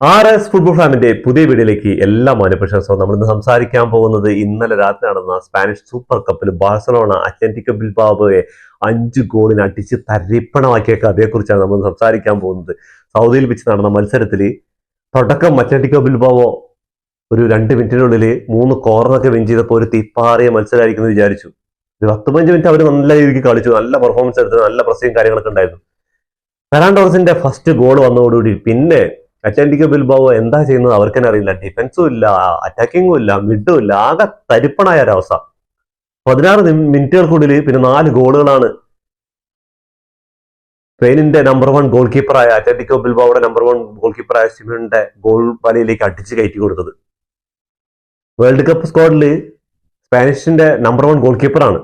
Football ഫാമിന്റെ പുതിയ വീഡിയോയിലേക്ക് എല്ലാ മാന്യപ്രശംസവും നമ്മൾ ഇന്ന് സംസാരിക്കാൻ പോകുന്നത് ഇന്നലെ രാത്രി നടന്ന സ്പാനിഷ് സൂപ്പർ കപ്പിൽ ബാഴ്സലോണ അത്ലറ്റിക്കോ ബിൽബാവോയെ 5 ഗോളിന് അടിച്ച് തരിപ്പണമാക്കിയ കഥയെക്കുറിച്ചാണ് നമ്മൾ സംസാരിക്കാൻ പോകുന്നത്. സൗദിയിൽ വെച്ച് നടന്ന മത്സരത്തിൽ തുടക്കം അത്ലറ്റിക്കോ ബിൽബാവോ ഒരു 2 മിനിറ്റിനുള്ളിൽ 3 കോർണറൊക്കെ വിൻ ചെയ്തപ്പോൾ ഒരു തീപ്പാറിയ മത്സരമായിരിക്കും എന്ന് വിചാരിച്ചു. ഒരു 10-15 മിനിറ്റ് അവർ നല്ല രീതിക്ക് കളിച്ചു, നല്ല പെർഫോമൻസ് എടുത്ത് നല്ല പ്രസിയും കാര്യങ്ങളൊക്കെ ഉണ്ടായിരുന്നു. ഫെറാൻ ടോറസിന്റെ ഫസ്റ്റ് ഗോൾ വന്നതോടുകൂടി പിന്നെ അത്ലറ്റിക്കോ ബിൽബാവോ എന്താ ചെയ്യുന്നത് അവർക്ക് തന്നെ അറിയില്ല. ഡിഫൻസും ഇല്ല, അറ്റാക്കിങ്ങും ഇല്ല, മിഡും ഇല്ല, ആകെ തരിപ്പണായ ഒരവസ്ഥ. 16 മിനിറ്റുകൾക്കുള്ളിൽ പിന്നെ 4 ഗോളുകളാണ് സ്പെയിനിന്റെ നമ്പർ 1 ഗോൾ കീപ്പറായ അത്ലറ്റിക്കോ ബിൽബാവോയുടെ നമ്പർ 1 ഗോൾ കീപ്പറായ സിമോണിന്റെ ഗോൾ വലയിലേക്ക് അടിച്ചു കയറ്റി കൊടുത്തത്. വേൾഡ് കപ്പ് സ്ക്വാഡിൽ സ്പാനിഷിന്റെ നമ്പർ 1 ഗോൾ കീപ്പറാണ്.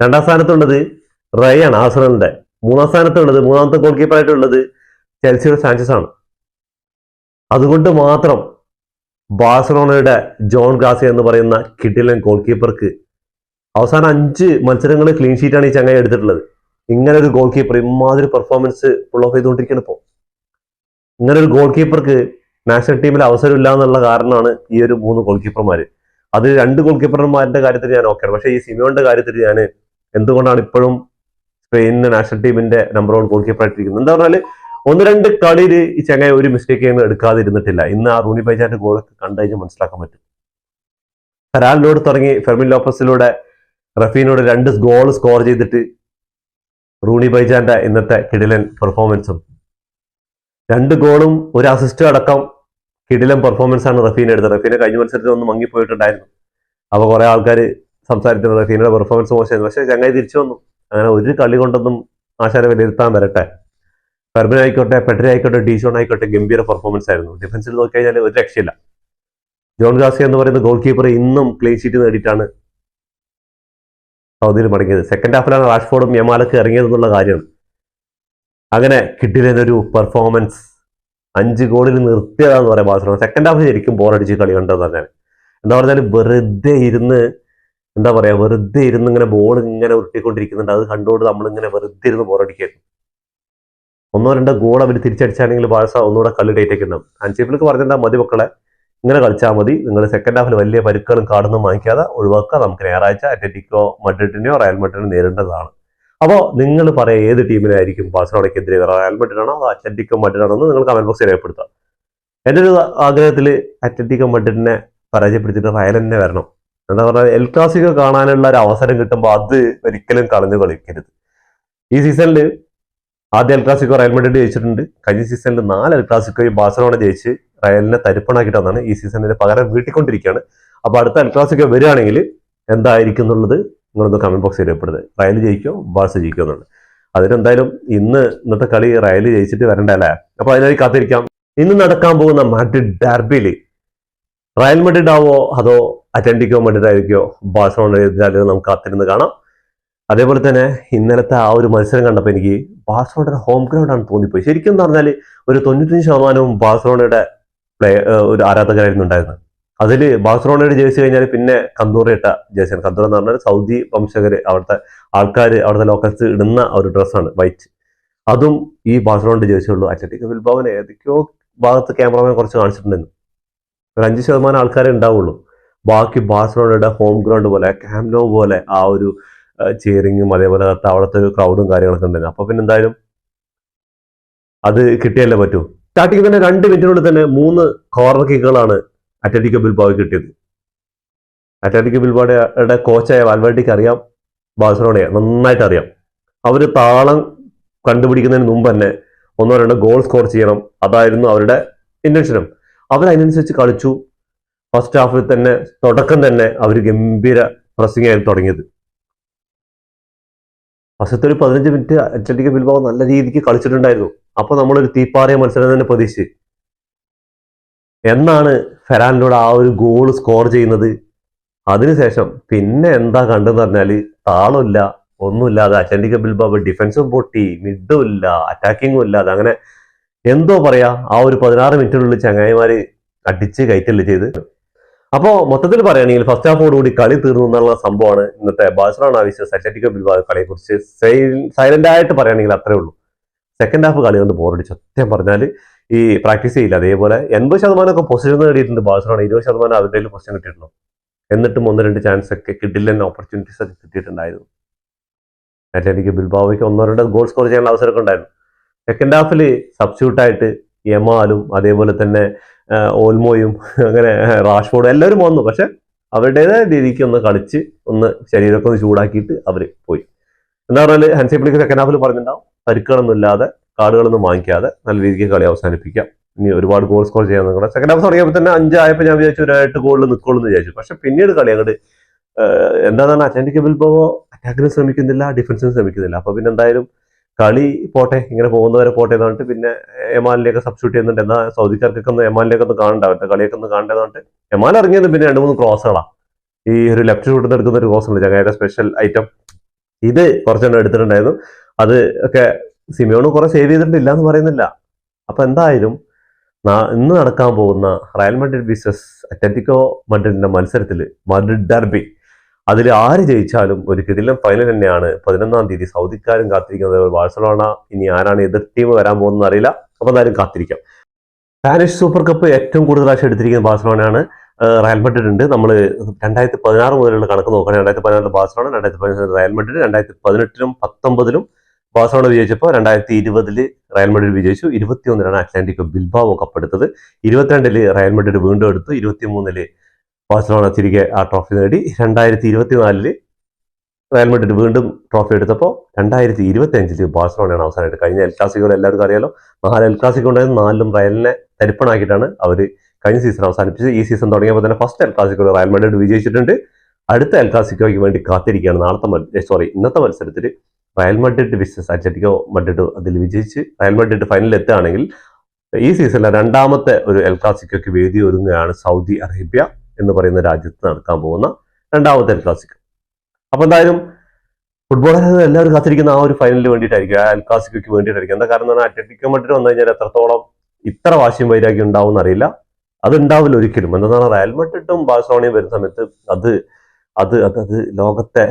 2ാം സ്ഥാനത്തുള്ളത് റയാണ് ആഴ്സണലിന്റെ. 3ാം സ്ഥാനത്തുള്ളത്, 3ാമത്തെ ഗോൾ കീപ്പറായിട്ടുള്ളത് ചെൽസിയുടെ സാഞ്ചസ് ആണ്. അതുകൊണ്ട് മാത്രം ബാഴ്സലോണയുടെ ജോൺ ഗ്രാസിയ എന്ന് പറയുന്ന കിടിലൻ ഗോൾ കീപ്പർക്ക് അവസാനം 5 മത്സരങ്ങൾ ക്ലീൻ ഷീറ്റാണ് ഈ ചങ്ങായി എടുത്തിട്ടുള്ളത്. ഇങ്ങനെ ഒരു ഗോൾ കീപ്പർ ഇമാതിരി പെർഫോമൻസ് ഫുൾ ഓഫ് ചെയ്തുകൊണ്ടിരിക്കണം. ഇപ്പോൾ ഇങ്ങനെ ഒരു ഗോൾ കീപ്പർക്ക് നാഷണൽ ടീമിൽ അവസരമില്ല എന്നുള്ള കാരണമാണ് ഈ ഒരു 3 ഗോൾ കീപ്പർമാര്. അത് 2 ഗോൾ കീപ്പർമാരുടെ കാര്യത്തിൽ ഞാൻ ഓക്കെയാണ്. പക്ഷേ ഈ സിമോണിന്റെ കാര്യത്തിൽ ഞാൻ എന്തുകൊണ്ടാണ് ഇപ്പോഴും സ്പെയിനിന്റെ നാഷണൽ ടീമിന്റെ നമ്പർ 1 ഗോൾ കീപ്പർ ആയിട്ടിരിക്കുന്നത്? എന്താ പറഞ്ഞാൽ 1-2 കളിയിൽ ഈ ചങ്ങായി ഒരു മിസ്റ്റേക്ക് എടുക്കാതിരുന്നിട്ടില്ല. ഇന്ന് ആ റൂണി ബൈജാന്റെ ഗോളൊക്കെ കണ്ടുകഴിഞ്ഞ് മനസ്സിലാക്കാൻ പറ്റും. ഫെറാനിലൂടെ തുടങ്ങി ഫെർമിൻ ലോപ്പസിലൂടെ റഫീനോട് 2 ഗോൾ സ്കോർ ചെയ്തിട്ട് റൂണി ബൈജാന്റെ ഇന്നത്തെ കിടിലൻ പെർഫോമൻസും 2 ഗോളും 1 അസിസ്റ്റും അടക്കം കിടിലൻ പെർഫോമൻസ് ആണ് റഫീന എടുത്തത്. റഫീനെ കഴിഞ്ഞ മത്സരത്തിൽ ഒന്ന് മങ്ങിപ്പോയിട്ടുണ്ടായിരുന്നു. അപ്പോൾ കുറെ ആൾക്കാർ സംസാരിക്കുന്നത് റഫീനയുടെ പെർഫോമൻസ് മോശമായിരുന്നു. പക്ഷേ ചങ്ങായി തിരിച്ചു വന്നു. അങ്ങനെ ഒരു കളി കൊണ്ടൊന്നും ആശാനെ വിലയിരുത്താൻ വരട്ടെ. ഫെർമിൻ ആയിക്കോട്ടെ, പെഡ്രി ആയിക്കോട്ടെ, ഡീഷോൺ ആയിക്കോട്ടെ, ഗംഭീര പെർഫോമൻസ് ആയിരുന്നു. ഡിഫൻസിൽ നോക്കി കഴിഞ്ഞാൽ ഒരു രക്ഷയില്ല. ജോൺ ഗ്രാസിയ എന്ന് പറയുന്ന ഗോൾ കീപ്പർ ഇന്നും ക്ലീൻ ഷീറ്റ് നേടിയിട്ടാണ് സൗദിയിൽ മടങ്ങിയത്. സെക്കൻഡ് ഹാഫിലാണ് റാഷ്ഫോർഡും യമാലൊക്കെ ഇറങ്ങിയതെന്നുള്ള കാര്യമാണ്. അങ്ങനെ കിട്ടിയതൊരു പെർഫോമൻസ് 5 ഗോളിൽ നിർത്തിയതാന്ന് പറയാം ബാഴ്സലോണ. സെക്കൻഡ് ഹാഫ് ശരിക്കും ബോറടിച്ച് കളി കണ്ടെന്ന് പറഞ്ഞാൽ എന്താ പറഞ്ഞാൽ വെറുതെ ഇരുന്ന് ഇങ്ങനെ ബോൾ ഇങ്ങനെ ഉരുട്ടിക്കൊണ്ടിരിക്കുന്നുണ്ട്. അത് കണ്ടുകൊണ്ട് നമ്മളിങ്ങനെ വെറുതെ ഇരുന്ന് ബോറടിക്കായിരുന്നു. 1-2 ഗോൾ അവർ തിരിച്ചടിച്ചാണെങ്കിൽ ബാഴ്സ ഒന്നുകൂടെ കളി ഡേറ്റൊക്കെ ഉണ്ടാവും. അൻസിഫിലേക്ക് പറഞ്ഞിട്ടുണ്ടാ മതി മക്കളെ, ഇങ്ങനെ കളിച്ചാൽ മതി, നിങ്ങൾ സെക്കൻഡ് ഹാഫിൽ വലിയ പരുക്കളും കാടൊന്നും വാങ്ങിക്കാതെ ഒഴിവാക്കുക, നമുക്ക് ഞായറാഴ്ച അത്ലറ്റിക്കോ മഡ്രിഡിനെയോ റയൽ മഡ്രിഡിനെയോ നേരിടേണ്ടതാണ്. അപ്പോൾ നിങ്ങൾ പറയാം ഏത് ടീമിനായിരിക്കും ബാഴ്സലോണയ്ക്കെതിരെ, റയൽ മഡ്രിഡാണോ അതോ അത്ലറ്റിക്കോ മഡ്രിഡാണോ എന്ന് നിങ്ങൾ കമന്റ് ബോക്സിൽ രേഖപ്പെടുത്താം. എൻ്റെ ഒരു ആഗ്രഹത്തിൽ അത്ലറ്റിക്കോ മഡ്രിഡിനെ പരാജയപ്പെടുത്തിയിട്ട് റയൽ തന്നെ വരണം. എന്താ പറഞ്ഞാൽ എൽ ക്ലാസിക്കോ കാണാനുള്ള ഒരു അവസരം കിട്ടുമ്പോൾ അത് ഒരിക്കലും കളഞ്ഞു കളിക്കരുത്. ഈ സീസണിൽ ആദ്യ എൽ ക്ലാസിക്കോ റയൽ മഡ്രിഡ് ജയിച്ചിട്ടുണ്ട്. കഴിഞ്ഞ സീസണിൽ 4 എൽ ക്ലാസിക്കോയും ബാഴ്സലോണ ജയിച്ച് റയലിനെ തരിപ്പണാക്കിയിട്ട് വന്നാണ്. ഈ സീസണിന് പകരം വീട്ടിക്കൊണ്ടിരിക്കുകയാണ്. അപ്പോൾ അടുത്ത എൽ ക്ലാസിക്കോ വരികയാണെങ്കിൽ എന്തായിരിക്കും എന്നുള്ളത് നിങ്ങളൊന്ന് കമന്റ് ബോക്സിൽ രേഖപ്പെടുത്തുക. റയൽ ജയിക്കോ ബാഴ്സ ജയിക്കോ എന്നുള്ളത്. അതിനെന്തായാലും ഇന്നത്തെ കളി റയൽ ജയിച്ചിട്ട് വരണ്ടല്ലേ. അപ്പോൾ അതിനായി കാത്തിരിക്കാം. ഇന്ന് നടക്കാൻ പോകുന്ന മാഡ്രിഡ് ഡെർബിയിൽ റയൽ മഡ്രിഡ് ആവോ അതോ അത്ലറ്റിക്കോ മഡ്രിഡ് ആയിരിക്കോ ബാഴ്സലോണ എതിരാളികൾ നമുക്ക് കാത്തിരുന്ന് കാണാം. അതേപോലെ തന്നെ ഇന്നലത്തെ ആ ഒരു മത്സരം കണ്ടപ്പോൾ എനിക്ക് ബാഴ്സലോണയുടെ ഹോം ഗ്രൗണ്ടാണ് തോന്നിപ്പോയി. ശരിക്കും എന്ന് പറഞ്ഞാൽ ഒരു 95% ബാഴ്സലോണയുടെ ഒരു ആരാധകരായിരുന്നു ഉണ്ടായിരുന്നത്. അതിൽ ബാഴ്സലോണയുടെ ജേഴ്സി കഴിഞ്ഞാൽ പിന്നെ കന്തൂറ ഇട്ട ജേഴ്സിയാണ്. കന്തൂറ എന്ന് പറഞ്ഞാൽ സൗദി വംശകർ, അവിടുത്തെ ആൾക്കാർ, അവിടുത്തെ ലോക്കൽസ് ഇടുന്ന ഒരു ഡ്രസ്സാണ് വൈറ്റ്. അതും ഈ ബാഴ്സലോണയുടെ ജേഴ്സി ഉള്ളൂ. അത്ലറ്റിക്കോ ബിൽബാവോനെ ഏതൊക്കെയോ ഭാഗത്ത് ക്യാമറമാൻ കുറച്ച് കാണിച്ചിട്ടുണ്ടായിരുന്നു. ഒരു 5% ആൾക്കാരെ ഉണ്ടാവുള്ളൂ. ബാക്കി ബാഴ്സലോണയുടെ ഹോം ഗ്രൗണ്ട് പോലെ ക്യാമ്പ് നോ പോലെ ആ ഒരു ചിയറിങ്ങും അതേപോലെ അവിടുത്തെ ഒരു ക്രൗഡും കാര്യങ്ങളൊക്കെ ഉണ്ടായിരുന്നു. അപ്പൊ പിന്നെ എന്തായാലും അത് കിട്ടിയല്ലേ പറ്റൂ. സ്റ്റാർട്ടിങ് തന്നെ 2 മിനിറ്റിനുള്ളിൽ തന്നെ 3 കോർണർ കിക്കുകളാണ് അത്ലറ്റിക്കോ ബിൽബാവോ കിട്ടിയത്. അത്ലറ്റിക്കോ ബിൽബാവോയുടെ കോച്ചായ വാൽവേർഡിക്ക് അറിയാം ബാഴ്സലോണയെ നന്നായിട്ട് അറിയാം. അവര് താളം കണ്ടുപിടിക്കുന്നതിന് മുമ്പ് തന്നെ 1-2 ഗോൾ സ്കോർ ചെയ്യണം, അതായിരുന്നു അവരുടെ ഇന്റൻഷനും. അവരതിനനുസരിച്ച് കളിച്ചു. ഫസ്റ്റ് ഹാഫിൽ തന്നെ തുടക്കം തന്നെ അവർ ഗംഭീര പ്രസിംഗ് ആയിരുന്നു തുടങ്ങിയത്. ഫസ്റ്റത്തെ ഒരു 15 മിനിറ്റ് അത്ലറ്റിക്കോ ബിൽബാവോ നല്ല രീതിക്ക് കളിച്ചിട്ടുണ്ടായിരുന്നു. അപ്പൊ നമ്മളൊരു തീപ്പാറിയ മത്സരം തന്നെ പ്രതീക്ഷിച്ച് എന്നാണ് ഫെറാനിലൂടെ ആ ഒരു ഗോൾ സ്കോർ ചെയ്യുന്നത്. അതിനുശേഷം പിന്നെ എന്താ കണ്ടെന്ന് പറഞ്ഞാല് താളമില്ല, ഒന്നുമില്ലാതെ അത്ലറ്റിക്കോ ബിൽബാവോ ഡിഫൻസും പൊട്ടി, മിഡും ഇല്ല, അറ്റാക്കിങ്ങും ഇല്ലാതെ അങ്ങനെ എന്തോ പറയാ ആ ഒരു 16 മിനിറ്റിനുള്ളിൽ ചങ്ങായിമാര് അടിച്ച് കയറ്റല്ലേ ചെയ്ത്. അപ്പോൾ മൊത്തത്തിൽ പറയുകയാണെങ്കിൽ ഫസ്റ്റ് ഹാഫോടുകൂടി കളി തീർന്നു എന്നുള്ള സംഭവമാണ് ഇന്നത്തെ ബാഴ്സലോണ വേഴ്സസ് അത്ലറ്റിക്കോ ബിൽബാവോ കളിയെ കുറിച്ച് സൈലന്റ് ആയിട്ട് പറയുകയാണെങ്കിൽ അത്രേ ഉള്ളൂ. സെക്കൻഡ് ഹാഫ് കളി കൊണ്ട് ബോറടിച്ചു. സത്യം പറഞ്ഞാൽ ഈ പ്രാക്ടീസ് ചെയ്യില്ല. അതേപോലെ 80% പൊസിഷൻ നേടിയിട്ടുണ്ട് ബാഴ്സലോണ, 20% അവരുടെ പൊസിഷൻ കിട്ടിയിട്ടുണ്ടോ. എന്നിട്ടും 1-2 ചാൻസ് ഒക്കെ കിഡിലൻ ഓപ്പർച്യൂണിറ്റീസ് ഒക്കെ കിട്ടിയിട്ടുണ്ടായിരുന്നു. അത്ലറ്റികോ ബിൽബാവോയ്ക്ക് 1-2 ഗോൾ സ്കോർ ചെയ്യാനുള്ള അവസരമൊക്കെ ഉണ്ടായിരുന്നു. സെക്കൻഡ് ഹാഫിൽ സബ്സ്റ്റിറ്റ്യൂട്ടായിട്ട് യമാലും അതേപോലെ തന്നെ ഓൽമോയും അങ്ങനെ റാഷ്ഫോർഡും എല്ലാവരും വന്നു. പക്ഷെ അവരുടേതായ രീതിക്ക് ഒന്ന് കളിച്ച് ഒന്ന് ശരീരമൊക്കെ ഒന്ന് ചൂടാക്കിയിട്ട് അവർ പോയി. എന്താ പറഞ്ഞാൽ ഹൻസി ഫ്ലിക്ക് സെക്കൻഡ് ഹാഫിൽ പറഞ്ഞിട്ടുണ്ടാവും, പരിക്കുകളൊന്നും ഇല്ലാതെ കാർഡുകളൊന്നും വാങ്ങിക്കാതെ നല്ല രീതിക്ക് കളി അവസാനിപ്പിക്കാം, ഇനി ഒരുപാട് ഗോൾ സ്കോർ ചെയ്യാൻ നിൽക്കണം. സെക്കൻഡ് ഹാഫ് തുടങ്ങിയപ്പോൾ തന്നെ 5 ആയപ്പോൾ ഞാൻ വിചാരിച്ചു ഒരു 8 ഗോളിൽ നിൽക്കുള്ളൂ എന്ന് വിചാരിച്ചു. പക്ഷെ പിന്നീട് കളി അങ്ങോട്ട് എന്താണ് അത്ലറ്റികോ ബിൽബാവോ അറ്റാക്കിന് ശ്രമിക്കുന്നില്ല, ഡിഫൻസിന് ശ്രമിക്കുന്നില്ല. അപ്പൊ പിന്നെ എന്തായാലും കളി പോട്ടെ, ഇങ്ങനെ പോകുന്നവരെ പോട്ടെ എന്ന് പറഞ്ഞിട്ട് പിന്നെ എമാലിനെയൊക്കെ സബ്സ്റ്റിറ്റ്യൂട്ട് ചെയ്യുന്നുണ്ട്. എന്നാൽ സൗദിക്കാർക്കൊക്കെ ഒന്ന് എമാലിനെയൊക്കെ ഒന്ന് കാണണ്ട, അവരുടെ കളിയൊക്കെ ഒന്ന് കാണേണ്ടത് പറഞ്ഞിട്ട് എമാൽ ഇറങ്ങിയത് പിന്നെ 2-3 ക്രോസുകളാണ്. ഈ ഒരു ലെഫ്റ്റ് ഷൂട്ടിൽ നിന്ന് എടുക്കുന്ന ഒരു ക്രോസ് ഉണ്ട്, ചങ്ങായുടെ സ്പെഷ്യൽ ഐറ്റം. ഇത് കുറച്ചെണ്ണം എടുത്തിട്ടുണ്ടായിരുന്നു. അത് ഒക്കെ സിമിയോണ് കുറെ സേവ് ചെയ്തിട്ടില്ല എന്ന് പറയുന്നില്ല. അപ്പൊ എന്തായാലും ഇന്ന് നടക്കാൻ പോകുന്ന റയൽ മാഡ്രിഡ് വിസസ് അത്ലറ്റിക്കോ മഡ്രിഡിന്റെ മത്സരത്തിൽ, മഡ്രിഡ് ഡർബി, അതിൽ ആര് ജയിച്ചാലും ഒരു കിടിലൻ ഫൈനൽ തന്നെയാണ് 11-ാം തീയതി സൗദിക്കാരും കാത്തിരിക്കുന്നത്. ബാഴ്സലോണ ഇനി ആരാണ് എതിർ ടീം വരാൻ പോകുന്നത് അറിയില്ല. അപ്പൊ എന്തായാലും കാത്തിരിക്കാം. സ്പാനിഷ് സൂപ്പർ കപ്പ് ഏറ്റവും കൂടുതൽ പ്രാവശ്യം എടുത്തിരിക്കുന്നത് ബാഴ്സലോണയാണ്. റയൽ മാഡ്രിഡ് ഉണ്ട്. നമ്മൾ 2016 മുതലുള്ള കണക്ക് നോക്കുകയാണെങ്കിൽ 2016 ബാഴ്സലോണ, 2015 റയൽ മാഡ്രിഡ്, 2018-ലും 2019-ലും ബാഴ്സലോണ വിജയിച്ചപ്പോൾ 2020 റയൽ മാഡ്രിഡ് വിജയിച്ചു. 21 അത്ലറ്റിക്കോ ബിൽബാവോ കപ്പെടുത്തത്. 22 റയൽ മാഡ്രിഡ് വീണ്ടും എടുത്തു. 23 ബാഴ്സലോണ തിരികെ ആ ട്രോഫി നേടി. 2024 റയൽ മാഡ്രിഡ് വീണ്ടും ട്രോഫി എടുത്തപ്പോൾ 2025 ബാഴ്സലോണയാണ് അവസാനമായിട്ട്. കഴിഞ്ഞ എൽ ക്ലാസിക്കോ എല്ലാവർക്കും അറിയാലോ, 4 എൽ ക്ലാസിക്കോ ഉണ്ടായിരുന്നു. 4ലും റയലിനെ തരിപ്പണാക്കിയിട്ടാണ് അവർ കഴിഞ്ഞ സീസൺ അവസാനിപ്പിച്ചത്. ഈ സീസൺ തുടങ്ങിയപ്പോൾ തന്നെ ഫസ്റ്റ് എൽ ക്ലാസിക്കോ റയൽ മാഡ്രിഡ് വിജയിച്ചിട്ടുണ്ട്. അടുത്ത എൽ ക്ലാസിക്കോയ്ക്ക് വേണ്ടി കാത്തിരിക്കുകയാണ്. ഇന്നത്തെ മത്സരത്തിൽ Real Madrid versus Atletico Madrid അതിൽ വിജയിച്ച് റയൽ മാഡ്രിഡ് ഫൈനലിൽ എത്തുകയാണെങ്കിൽ ഈ സീസണിലെ 2ാമത്തെ ഒരു എൽ ക്ലാസിക്കോയ്ക്ക് വേദി ഒരുങ്ങുകയാണ് സൗദി അറേബ്യ എന്ന് പറയുന്ന രാജ്യത്ത് നടക്കാൻ പോകുന്ന 2ാമത്തെ എൽ ക്ലാസിക്കോ. അപ്പൊ എന്തായാലും ഫുട്ബോളർ എല്ലാവരും കാത്തിരിക്കുന്ന ആ ഒരു ഫൈനലിന് വേണ്ടിയിട്ടായിരിക്കും, ആ എൽ ക്ലാസിക്കോയ്ക്ക് വേണ്ടിയിട്ടായിരിക്കും. എന്താ കാരണം അത്ലറ്റിക്കോ മഡ്രിഡ് വന്നു കഴിഞ്ഞാൽ എത്രത്തോളം ഇത്ര വാശിയും വൈരാഗ്യം ഉണ്ടാവും എന്നറിയില്ല. അത് ഉണ്ടാവില്ല ഒരിക്കലും. എന്താണ് റയൽ മാഡ്രിഡും ബാഴ്സലോണയും വരുന്ന സമയത്ത് അത് അത് അത് അത് ലോകത്തെ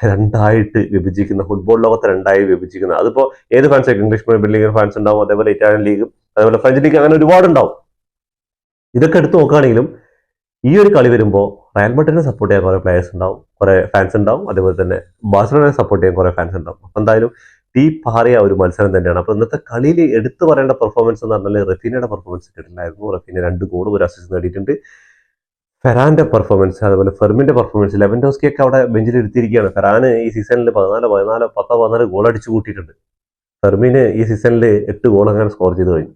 2ആയിട്ട് വിഭജിക്കുന്ന, ഫുട്ബോൾ ലോകത്തെ 2ആയി വിഭജിക്കുന്ന, അതിപ്പോ ഏത് ഫാൻസ് ആയിരിക്കും, ഇംഗ്ലീഷ് പ്രീമിയർ ലീഗ് ഫാൻസ് ഉണ്ടാവും, അതേപോലെ ഇറ്റാലിയൻ ലീഗും അതേപോലെ ഫ്രഞ്ച് ലീഗ്, അങ്ങനെ ഒരുപാടുണ്ടാവും. ഇതൊക്കെ എടുത്ത് നോക്കുകയാണെങ്കിലും ഈ ഒരു കളി വരുമ്പോൾ റയൽ മാഡ്രിഡിനെ സപ്പോർട്ട് ചെയ്യാൻ കുറെ പ്ലേയേഴ്സ് ഉണ്ടാവും, കുറെ ഫാൻസ് ഉണ്ടാവും, അതേപോലെ തന്നെ ബാഴ്സലോണയെ സപ്പോർട്ട് ചെയ്യാൻ കുറെ ഫാൻസ് ഉണ്ടാവും. അപ്പൊ എന്തായാലും തീ പാറിയ ഒരു മത്സരം തന്നെയാണ്. അപ്പൊ ഇന്നത്തെ കളിയിൽ എടുത്തു പറയേണ്ട പെർഫോമൻസ് എന്ന് പറഞ്ഞാൽ റഫീനയുടെ പെർഫോമൻസ് കിട്ടുന്നുണ്ടായിരുന്നു. റഫീന 2 ഗോളും 1 അസിസ്റ്റ് നേടിയിട്ടുണ്ട്. ഫെറാന്റെ പെർഫോമൻസ്, അതുപോലെ ഫെർമിന്റെ പെർഫോമൻസ്, ലെവൻഡോസ്കിയൊക്കെ അവിടെ ബെഞ്ചിൽ ഇരുത്തിയിരിക്കുകയാണ്. ഫെറാന് ഈ സീസണിൽ 14 ഗോൾ അടിച്ചു കൂട്ടിയിട്ടുണ്ട്. ഫെർമിന് ഈ സീസണിൽ 8 ഗോൾ അങ്ങനെ സ്കോർ ചെയ്ത് കഴിഞ്ഞു.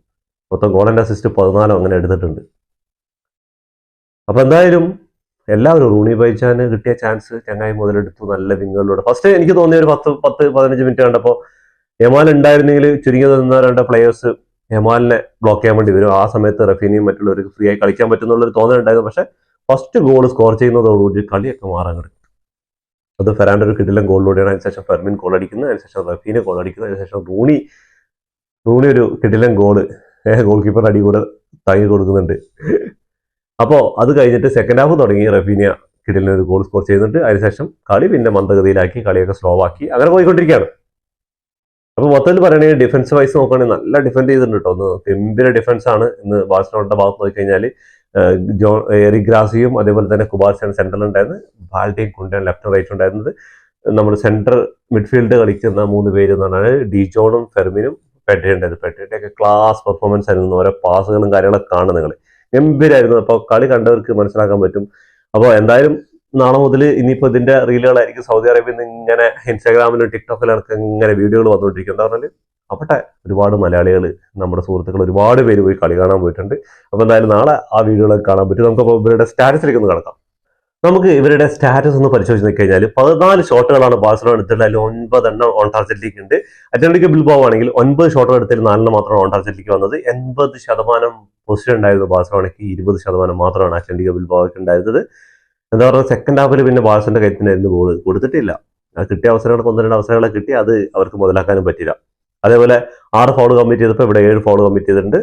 മൊത്തം ഗോളിന്റെ അസിസ്റ്റ് 14 അങ്ങനെ എടുത്തിട്ടുണ്ട്. അപ്പൊ എന്തായാലും എല്ലാവരും റൂണി ബൈജാന് കിട്ടിയ ചാൻസ് ചങ്ങായി മുതലെടുത്തു, നല്ല വിങ്ങുകളിലൂടെ. ഫസ്റ്റ് എനിക്ക് തോന്നിയ ഒരു 10-15 മിനിറ്റ് കണ്ടപ്പോൾ യമാൽ ഉണ്ടായിരുന്നെങ്കിൽ ചുരുങ്ങിയത് 1-2 പ്ലേയേഴ്സ് യമാലിനെ ബ്ലോക്ക് ചെയ്യാൻ വേണ്ടി വരും. ആ സമയത്ത് റഫീനിയും മറ്റുള്ളവർക്ക് ഫ്രീ ആയി കളിക്കാൻ പറ്റുന്നുള്ളൊരു തോന്നലുണ്ടായിരുന്നു. പക്ഷെ ഫസ്റ്റ് ഗോൾ സ്കോർ ചെയ്യുന്നതോടുകൂടി കളിയൊക്കെ മാറാൻ കിടക്കും. അത് ഫെറാന്റെ ഒരു കിടിലൻ ഗോളിലൂടെയാണ്. അതിനുശേഷം ഫെർമിൻ ഗോൾ അടിക്കുന്നത്, അതിനുശേഷം റഫീനെ ഗോൾ അടിക്കുന്നത്, അതിനുശേഷം റൂണി ഒരു കിടിലൻ ഗോള് ഗോൾ കീപ്പർ അടി കൂടെ താങ്ങി കൊടുക്കുന്നുണ്ട്. അപ്പോൾ അത് കഴിഞ്ഞിട്ട് സെക്കൻഡ് ഹാഫ് തുടങ്ങി റഫീനിയ കിടിലൻ ഒരു ഗോൾ സ്കോർ ചെയ്യുന്നുണ്ട്. അതിനുശേഷം കളി പിന്നെ മന്ദഗതിയിലാക്കി, കളിയൊക്കെ സ്ലോ ആക്കി, അങ്ങനെ പോയിക്കൊണ്ടിരിക്കുകയാണ്. അപ്പൊ മൊത്തത്തിൽ പറയുകയാണെങ്കിൽ ഡിഫൻസ് വൈസ് നോക്കുകയാണെങ്കിൽ നല്ല ഡിഫെൻഡ് ചെയ്തിട്ടുണ്ട് കേട്ടോ. ഒന്ന് ഗംഭീര ഡിഫൻസ് ആണ് ഇന്ന് ബാഴ്സലോണയുടെ ഭാഗത്ത് നോക്കിക്കഴിഞ്ഞാൽ. എറിക് ഗ്രാസിയും അതേപോലെ തന്നെ കുബാർസിയാണ് സെന്ററിൽ ഉണ്ടായിരുന്നത്. ബാൽഡിയും കുണ്ടൻ ലെഫ്റ്റും റൈറ്റും ഉണ്ടായിരുന്നത്. നമ്മൾ സെന്റർ മിഡ്ഫീൽഡ് കളിക്കുന്ന 3 പേര് എന്ന് പറഞ്ഞാൽ ഡിജോണും ഫെർമിനും പെഡ്രി ഉണ്ടായിരുന്നു. പെഡ്രിയുടെയൊക്കെ ക്ലാസ് പെർഫോമൻസ് ആയിരുന്നു. ഓരോ പാസുകളും കാര്യങ്ങളൊക്കെ കാണും നിങ്ങൾ, ഗംഭീരമായിരുന്നു. അപ്പോൾ കളി കണ്ടവർക്ക് മനസ്സിലാക്കാൻ പറ്റും. അപ്പോൾ എന്തായാലും നാളെ മുതൽ ഇനിയിപ്പോൾ ഇതിന്റെ റീലുകളായിരിക്കും സൗദി അറേബ്യയിൽ നിന്ന് ഇങ്ങനെ ഇൻസ്റ്റാഗ്രാമിലും ടിക്ടോക്കിലൊക്കെ ഇങ്ങനെ വീഡിയോകൾ വന്നുകൊണ്ടിരിക്കും. എന്താ പറഞ്ഞാൽ അവിടെ ഒരുപാട് മലയാളികൾ, നമ്മുടെ സുഹൃത്തുക്കൾ ഒരുപാട് പേര് പോയി കളി കാണാൻ പോയിട്ടുണ്ട്. അപ്പോൾ എന്തായാലും നാളെ ആ വീഡിയോകളൊക്കെ കാണാൻ പറ്റും. നമുക്കപ്പോൾ ഇവരുടെ സ്റ്റാറ്റസിലേക്ക് ഒന്ന് കിടക്കാം. നമുക്ക് ഇവരുടെ സ്റ്റാറ്റസ് ഒന്ന് പരിശോധിച്ച് നോക്കിക്കഴിഞ്ഞാൽ 14 ഷോട്ടുകളാണ് ബാഴ്സലോണ എടുത്തിട്ടുള്ളത്. അതിൽ 9 എണ്ണം ഓൺ ടാർജറ്റിലേക്ക് ഉണ്ട്. അത്ലറ്റിക്കോ ബിൽബാവോ ആണെങ്കിൽ 9 ഷോട്ടുകൾ എടുത്തതിൽ 4 മാത്രമാണ് ഓൺ ടാർജറ്റിലേക്ക് വന്നത്. 80% പൊസിഷൻ ഉണ്ടായിരുന്നു ബാഴ്സലോണയ്ക്ക്, 20% മാത്രമാണ് അത്ലറ്റിക്കോ ബിൽബാവോയ്ക്ക് ഉണ്ടായിരുന്നത്. എന്താ പറയുക, സെക്കൻഡ് ഹാഫിൽ പിന്നെ ബാഴ്സന്റെ കയറ്റിനായിരുന്നു ഗോൾ കൊടുത്തിട്ടില്ല. കിട്ടിയ അവസരങ്ങളൊക്കെ 1-2 അവസരങ്ങളെ കിട്ടി, അത് അവർക്ക് മുതലാക്കാനും പറ്റില്ല. അതേപോലെ 6 ഫൗൾ കമ്മിറ്റ് ചെയ്തപ്പോൾ ഇവിടെ 7 ഫൗൾ കമ്മിറ്റ് ചെയ്തിട്ടുണ്ട്.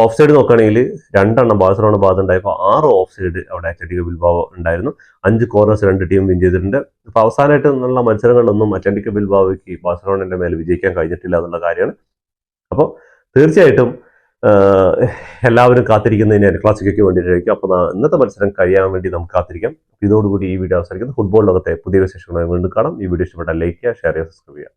ഓഫ് സൈഡ് നോക്കുകയാണെങ്കിൽ 2 എണ്ണം ബാഴ്സലോണ ഭാഗത്ത് ഉണ്ടായപ്പോൾ 6 ഓഫ് സൈഡ് അവിടെ അത്ലറ്റിക്കോ ബിൽബാവോ ഉണ്ടായിരുന്നു. 5 കോർണേഴ്സ് 2 ടീം വിൻ ചെയ്തിട്ടുണ്ട്. അപ്പോൾ അവസാനമായിട്ട് നല്ല മത്സരങ്ങളിലൊന്നും അത്ലറ്റിക്കോ ബിൽബാവോയ്ക്ക് ബാഴ്സലോണയുടെ മേലെ വിജയിക്കാൻ കഴിഞ്ഞിട്ടില്ല എന്നുള്ള കാര്യമാണ്. അപ്പോൾ തീർച്ചയായിട്ടും എല്ലാവരും കാത്തിരിക്കുന്നതിന് ക്ലാസിക്കൊക്കെ വേണ്ടിയിട്ടായിരിക്കും. അപ്പോൾ ഇന്നത്തെ മത്സരം കഴിയാൻ വേണ്ടി നമുക്ക് കാത്തിരിക്കാം. ഇതോടുകൂടി ഈ വീഡിയോ അവസാനിക്കുന്നു. ഫുട്ബോൾ ലോകത്തെ പുതിയ വിശേഷങ്ങളുമായി വീണ്ടും കാണാം. ഈ വീഡിയോ ഇഷ്ടപ്പെട്ടാൽ ലൈക്ക് ചെയ്യുക, ഷെയർ ചെയ്യുക, സബ്സ്ക്രൈബ് ചെയ്യുക.